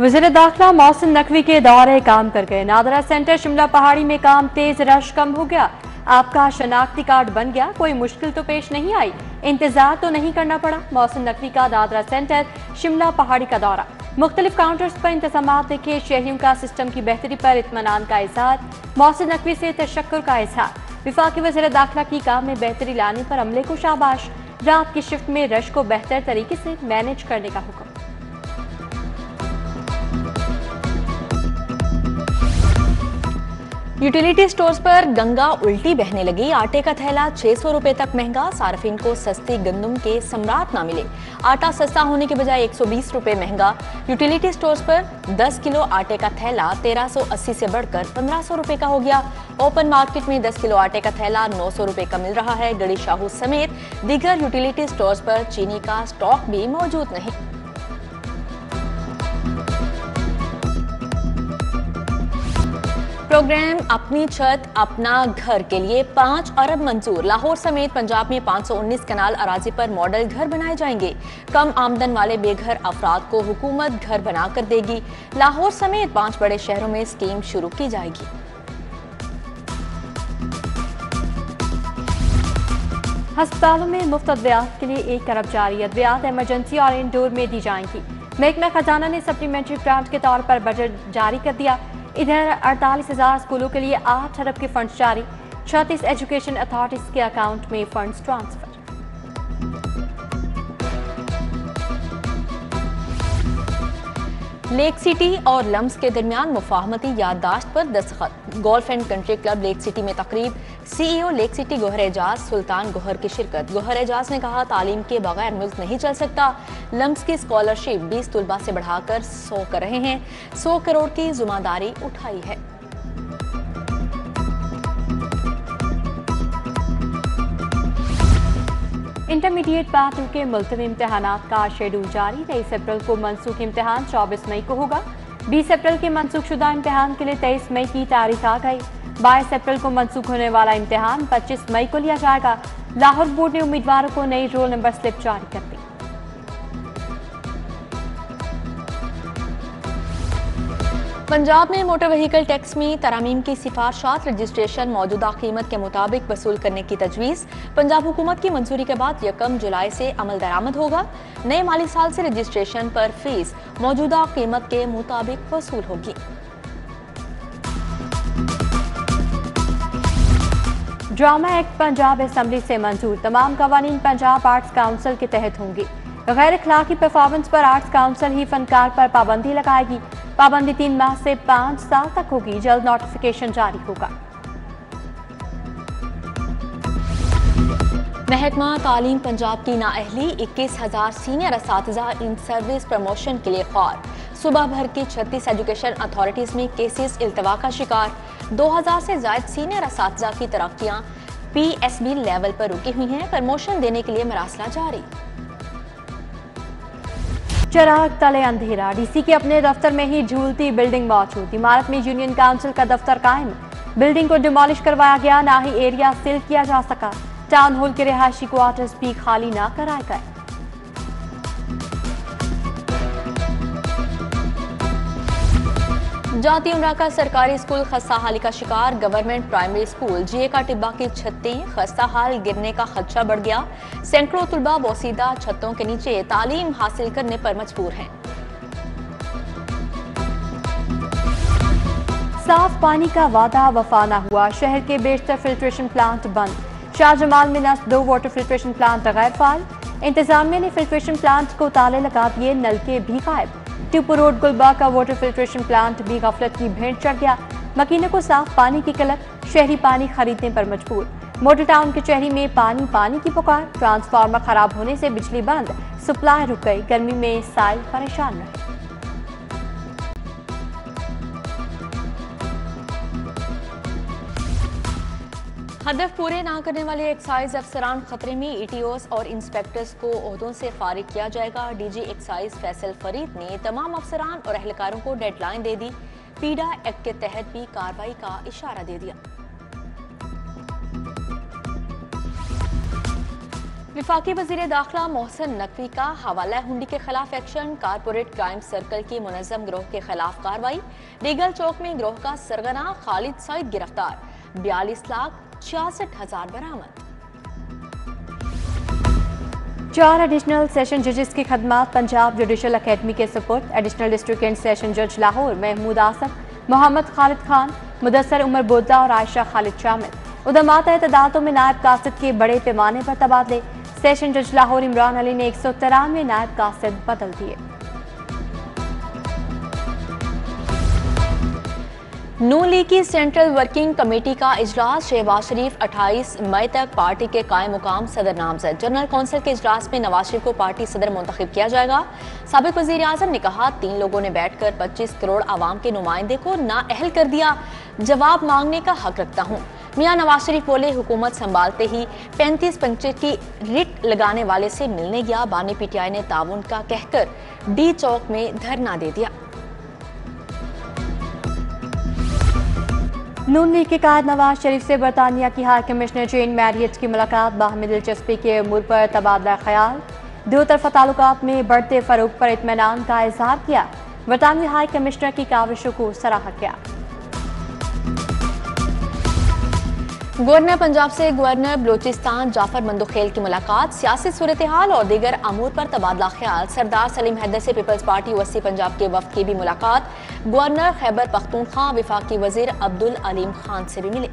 वज़ीर दाखिला मोहसिन नकवी के दौरे काम कर गए। नादरा सेंटर शिमला पहाड़ी में काम तेज, रश कम हो गया। आपका शनाख्ती कार्ड बन गया, कोई मुश्किल तो पेश नहीं आई, इंतजार तो नहीं करना पड़ा। मोहसिन नकवी का नादरा सेंटर शिमला पहाड़ी का दौरा, मुख्तलिफ काउंटर्स पर इंतजाम देखे, शहरियों का सिस्टम की बेहतरी पर इत्मीनान का इजहार, मोहसिन नकवी से तशक्कुर का इजहार। विफाकी वज़ीर दाखिला की काम में बेहतरी लाने पर अमले को शाबाश। रात की शिफ्ट में रश को बेहतर तरीके से मैनेज करने का हुक्म। यूटिलिटी स्टोर्स पर गंगा उल्टी बहने लगी। आटे का थैला 600 रुपए तक महंगा। सार्फिन को सस्ती गंदम के सम्राट ना मिले। आटा सस्ता होने के बजाय 120 रुपए महंगा। यूटिलिटी स्टोर्स पर 10 किलो आटे का थैला 1380 से बढ़कर 1500 रुपए का हो गया। ओपन मार्केट में 10 किलो आटे का थैला 900 रुपए का मिल रहा है। गड़ी शाहू समेत दीगर यूटिलिटी स्टोर्स पर चीनी का स्टॉक भी मौजूद नहीं। प्रोग्राम अपनी छत अपना घर के लिए 5 अरब मंजूर। लाहौर समेत पंजाब में 519 कनाल अराजी पर मॉडल घर बनाए जाएंगे। कम आमदन वाले बेघर अफराद को हुकूमत घर बनाकर देगी। लाहौर समेत 5 बड़े शहरों में स्कीम शुरू की जाएगी। अस्पतालों में मुफ्त अद्वियात के लिए 1 अरब जारी। अद्वियात इमरजेंसी और इंडोर में दी जाएंगी। महकमा खजाना ने सप्लीमेंट्री ग्रांट के तौर पर बजट जारी कर दिया। इधर 48,000 स्कूलों के लिए 8 अरब के फंड्स जारी। 36 एजुकेशन अथॉरिटीज के अकाउंट में फंड्स ट्रांसफर। लेक सिटी और लम्स के दरमियान मुफाहमती याददाश्त पर दस्तखत। Golf and Country Club Lake City में तकरीब। CEO Lake City Gohar Ejaz Sultan Gohar की शिरकत। गोहर एजाज ने कहा, तालीम के बगैर मुल्क नहीं चल सकता। लम्स की स्कॉलरशिप 20 तुलबा से बढ़ाकर 100 कर रहे हैं। 100 करोड़ की जिम्मेदारी उठाई है। इंटरमीडिएट पार्ट 2 के मुल्तवी इम्तहानात का शेड्यूल जारी। 23 अप्रैल को मनसूख इम्तहान 24 मई को होगा। 20 अप्रैल के मनसूख शुदा इम्तहान के लिए 23 मई की तारीख आ गई। 22 अप्रैल को मनसूख होने वाला इम्तहान 25 मई को लिया जाएगा। लाहौर बोर्ड ने उम्मीदवारों को नई रोल नंबर स्लिप जारी कर दी। पंजाब में मोटर व्हीकल टैक्स में तरामीम की सिफारशात रजिस्ट्रेशन मौजूदा कीमत के मुताबिक वसूल करने की तजवीज़। पंजाब हुकूमत की मंजूरी के बाद 1 जुलाई से अमल दरामद होगा। नए माली साल से रजिस्ट्रेशन पर फीस मौजूदा कीमत के मुताबिक वसूल होगी। ड्रामा एक्ट पंजाब असम्बली से मंजूर। तमाम कवानीन पंजाब आर्ट्स काउंसिल के तहत होंगे। गैर अखलाकी परफॉर्मेंस पर आर्ट्स काउंसिल ही फनकार पर पाबंदी लगाएगी। पाबंदी 3 माह से 5 साल तक होगी। जल्द नोटिफिकेशन जारी होगा। महकमा तालीम पंजाब की नाअहली 21,000 सीनियर असातिज़ा इन सर्विस प्रमोशन के लिए ख्वार। सुबह भर की 36 एजुकेशन अथॉरिटीज में केसेस इल्तवा का शिकार। 2000 से ज्यादा सीनियर असातिज़ा की तरक्कियां PSB लेवल पर रुकी हुई हैं। प्रमोशन देने के लिए मरासला जारी। चिराग तले अंधेरा। DC के अपने दफ्तर में ही झूलती बिल्डिंग मौजूद। इमारत में यूनियन काउंसिल का दफ्तर कायम। बिल्डिंग को डिमोलिश करवाया गया, ना ही एरिया सील किया जा सका। टाउन हॉल के रिहायशी क्वार्टर्स भी खाली ना कराए गए। जाती उमरा का सरकारी स्कूल खस्ता हाली का शिकार। गवर्नमेंट प्राइमरी स्कूल GA का टिब्बा की छतें खस्ता हाल गिरने का खदशा बढ़ गया। सैकड़ों तुलबा बोसीदा छतों के नीचे तालीम हासिल करने पर मजबूर हैं। साफ पानी का वादा वफा न हुआ। शहर के बेशतर फिल्ट्रेशन प्लांट बंद। शाहजमाल में नस्ब 2 वाटर फिल्ट्रेशन प्लांट गैर फाल। इंतजामिया ने फिल्ट्रेशन प्लांट को ताले लगा दिए, नलके भी गायब। टिपू रोड गुलबा का वाटर फिल्ट्रेशन प्लांट भी गफलत की भेंट चढ़ गया। मकीनों को साफ पानी की किल्लत, शहरी पानी खरीदने पर मजबूर। मोटर टाउन के शहरी में पानी की पुकार। ट्रांसफार्मर खराब होने से बिजली बंद, सप्लाई रुक गई। गर्मी में साइल परेशान रहे। हदफ पूरे ना करने वाले एक्साइज अफसरान खतरे में। ETOs और इंस्पेक्टर्स को ओहदों से फारिग किया जाएगा। DG एक्साइज फैसल फरीद ने तमाम अफसरान और एहलकारों को डेडलाइन दे दी। पीडा एक्ट के तहत भी कार्रवाई का इशारा दे दिया। विफाकी वजीर दाखिला मोहसिन नकवी का हवाला हुंडी के खिलाफ एक्शन, कारपोरेट क्राइम सर्कल की मुनज़्ज़म गिरोह के खिलाफ कार्रवाई। रीगल चौक में गिरोह का सरगना खालिद सईद गिरफ्तार, 42,66,000 बरामद। 4 एडिशनल सेशन जजेस की खदमात पंजाब जुडिशल अकेडमी के support. Additional district and session जज लाहौर महमूद आसफ, मोहम्मद खालिद खान, मुदस्सर उमर बोद्दा और आयशा खालिद शामिल। उदमा तहत अदालतों में नायब कासिद के बड़े पैमाने पर तबादले। सेशन जज लाहौर इमरान अली ने 193 नायब कासिद बदल दिए। नून लीग की सेंट्रल वर्किंग कमेटी का इजलास। शहबाज शरीफ 28 मई तक पार्टी के कायम मुकाम सदर नामजद। जनरल कौंसिल के इजलास में नवाज शरीफ को पार्टी सदर मुंतखब किया जाएगा। साबिक वजीर आजम ने कहा, 3 लोगों ने बैठकर 25 करोड़ आवाम के नुमाइंदे को नाअहल कर दिया, जवाब मांगने का हक रखता हूँ। मियां नवाज शरीफ बोले, हुकूमत संभालते ही 35 पंचे की रिट लगाने वाले से मिलने गया। बानी पीटीआई ने ताउन का कहकर डी चौक में धरना दे दिया। नून लीग के कायद नवाज शरीफ से बरतानिया की हाई कमिश्नर चेन मैरियट की मुलाकात। बाहमी दिलचस्पी के उमूर पर तबादला ख्याल। दो तरफा ताल्लुकात में बढ़ते फरोग पर इत्मीनान का इजहार किया। बरतानवी हाई कमिश्नर की काविशों को सराहा किया। गवर्नर पंजाब से गवर्नर बलोचिस्तान जाफर मंदोखेल की मुलाकात। सियासी सूरत हाल और दीगर अमूर पर तबादला ख्याल। सरदार सलीम हैदर से पीपल्स पार्टी वसी पंजाब के वफ्द की भी मुलाकात। गवर्नर खैबर पख्तूनख्वा विफाकी वजीर अब्दुल अलीम खान से भी मिले।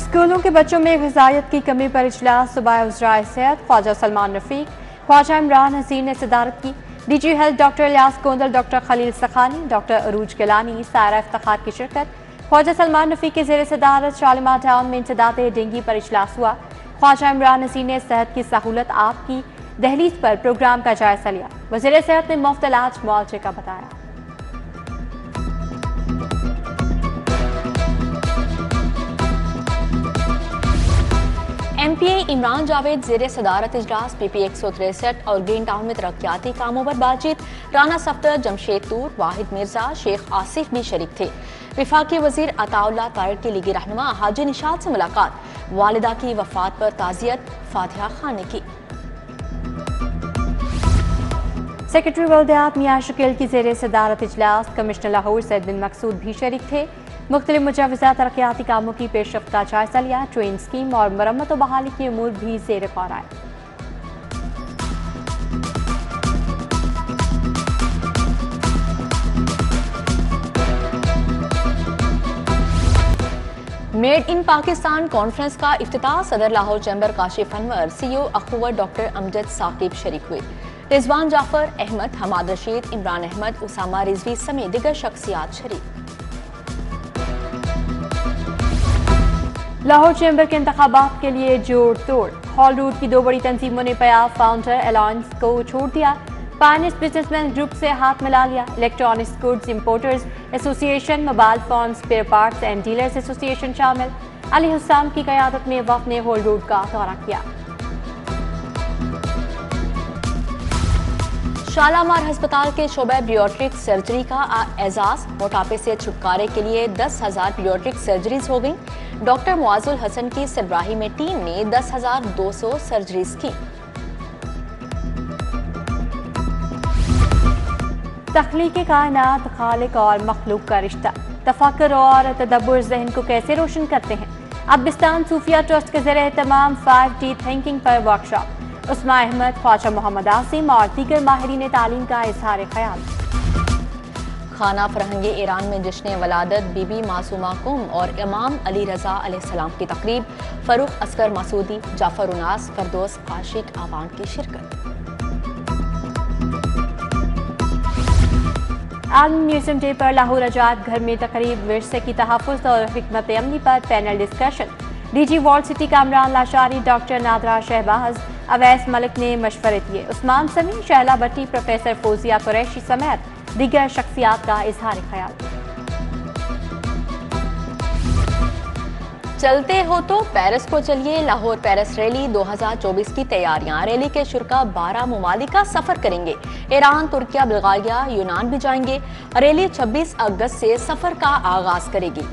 स्कूलों के बच्चों में ग़िज़ाइयत की कमी पर इजलास। सूबाई वज़राए सेहत ख्वाजा सलमान रफीक, ख्वाजा इमरान हसीन ने सदारत की। DG health doctor Ilyas Kondal, doctor Khalil Sakhani, doctor Arooj Gilani, Saira Iftikhar की शिरकत। ख्वाजा सलमान रफीक के ज़ेर सदारत शालिमार टाउन में इंसदाद डेंगू पर इजलास हुआ। ख्वाजा इमरान हसीन ने सेहत की सहूलत आपकी दहलीज पर प्रोग्राम का जायजा लिया। वज़ीर सेहत ने मुफ्त इलाज मुआवजे का बताया। MPA इमरान जावेद ज़ेर सदारत इजलास। PP 163 और ग्रीन टाउन में तरक्याती कामों पर बातचीत। राना सफ्दर, जमशेद तूर, वाहिद मिर्जा, शेख आसिफ भी शरीक थे। विफाकी वजीर अताउल्लाह तारिक की लीगी रहनुमा हाजी निशात से मुलाकात। वालिदा की वफात पर ताज़ियत, फातिहा खान ने की। सेक्रेटरी वल्दियात मियां शकील की ज़ेर सदारत इजलास। कमिश्नर लाहौर सैयद बिन मकसूद भी शरीक थे। मुख्तलिफ मुजावजा तरक्याती कामों की पेशरफ्त का जायजा लिया। ट्रेन स्कीम और मरम्मत और बहाली के अमूर भी ज़ेर गौर आए। मेड इन पाकिस्तान कॉन्फ्रेंस का इफ्तिताह। सदर लाहौर चैम्बर काशिफ अनवर, CEO अखुवर डॉक्टर अमजद साकिब शरीक हुए। रिजवान जाफर, अहमद, हमाद रशीद, इमरान अहमद, उसामा रिजवी समेत दिगर शख्सियात शरीक। लाहौर चैम्बर के इंतखाबात के लिए जोड़ तोड़। हॉल रूट की 2 बड़ी तंजीमों ने पयाब फाउंडर अलायंस को छोड़ दिया। पायनिस बिजनेसमैन ग्रुप से हाथ मिला लिया। Electronics goods importers association, mobile phone spare parts and dealers association शामिल। अली हुसैन की क़यादत में वफ़द ने हॉल रूट का दौरा किया। शालामार अस्पताल के शोबे पीडियाट्रिक सर्जरी का एजाज। मोटापे से छुटकारे के लिए 10,000 पीडियाट्रिक सर्जरीज हो गई। डॉक्टर मुआजुल हसन की सरबराही में टीम ने 10,200 सर्जरीज की। तख्लीक़ कायनात, खालिक और मखलूक का रिश्ता, तफक्कुर और तदब्बुर ज़हन को कैसे रोशन करते हैं। अब्बिस्तान सूफिया ट्रस्ट के ज़ेर एहतमाम 5D थिंकिंग पर वर्कशॉप। उस्मा अहमद, ख्वाजा मोहम्मद आसिम और दीगर माहिरीन तालीम का इजहार ख्याल। खाना फरहंगी ईरान में जश्न वलादत बीबी मासूमा कुम और इमाम अली रजा अलैहिस्सलाम की तकरीब। फरूख असगर मसूदी, जाफर उनास, फरदोस आशिक आवान की शिरकत। आलमी म्यूजियम डे पर लाहौर अजायब घर में तकरीब। विरसे की तहफ़्फ़ुज़ और हिकमत अमली पर panel discussion. DG wall city Kamran Lashari, doctor Nadra Shahbaz, Awais Malik ने मशवरे दिए। उस्मान समी, शहला भट्टी, प्रोफेसर फौजिया कुरैशी समेत दीगर शख्सियात का इजहार ख्याल। चलते हो तो पेरिस को चलिए। लाहौर पेरिस रैली 2024 की तैयारियां। रैली के शुरका 12 ममालिक का सफर करेंगे। ईरान, तुर्किया, बुल्गारिया, यूनान भी जाएंगे। रैली 26 अगस्त से सफर का आगाज करेगी।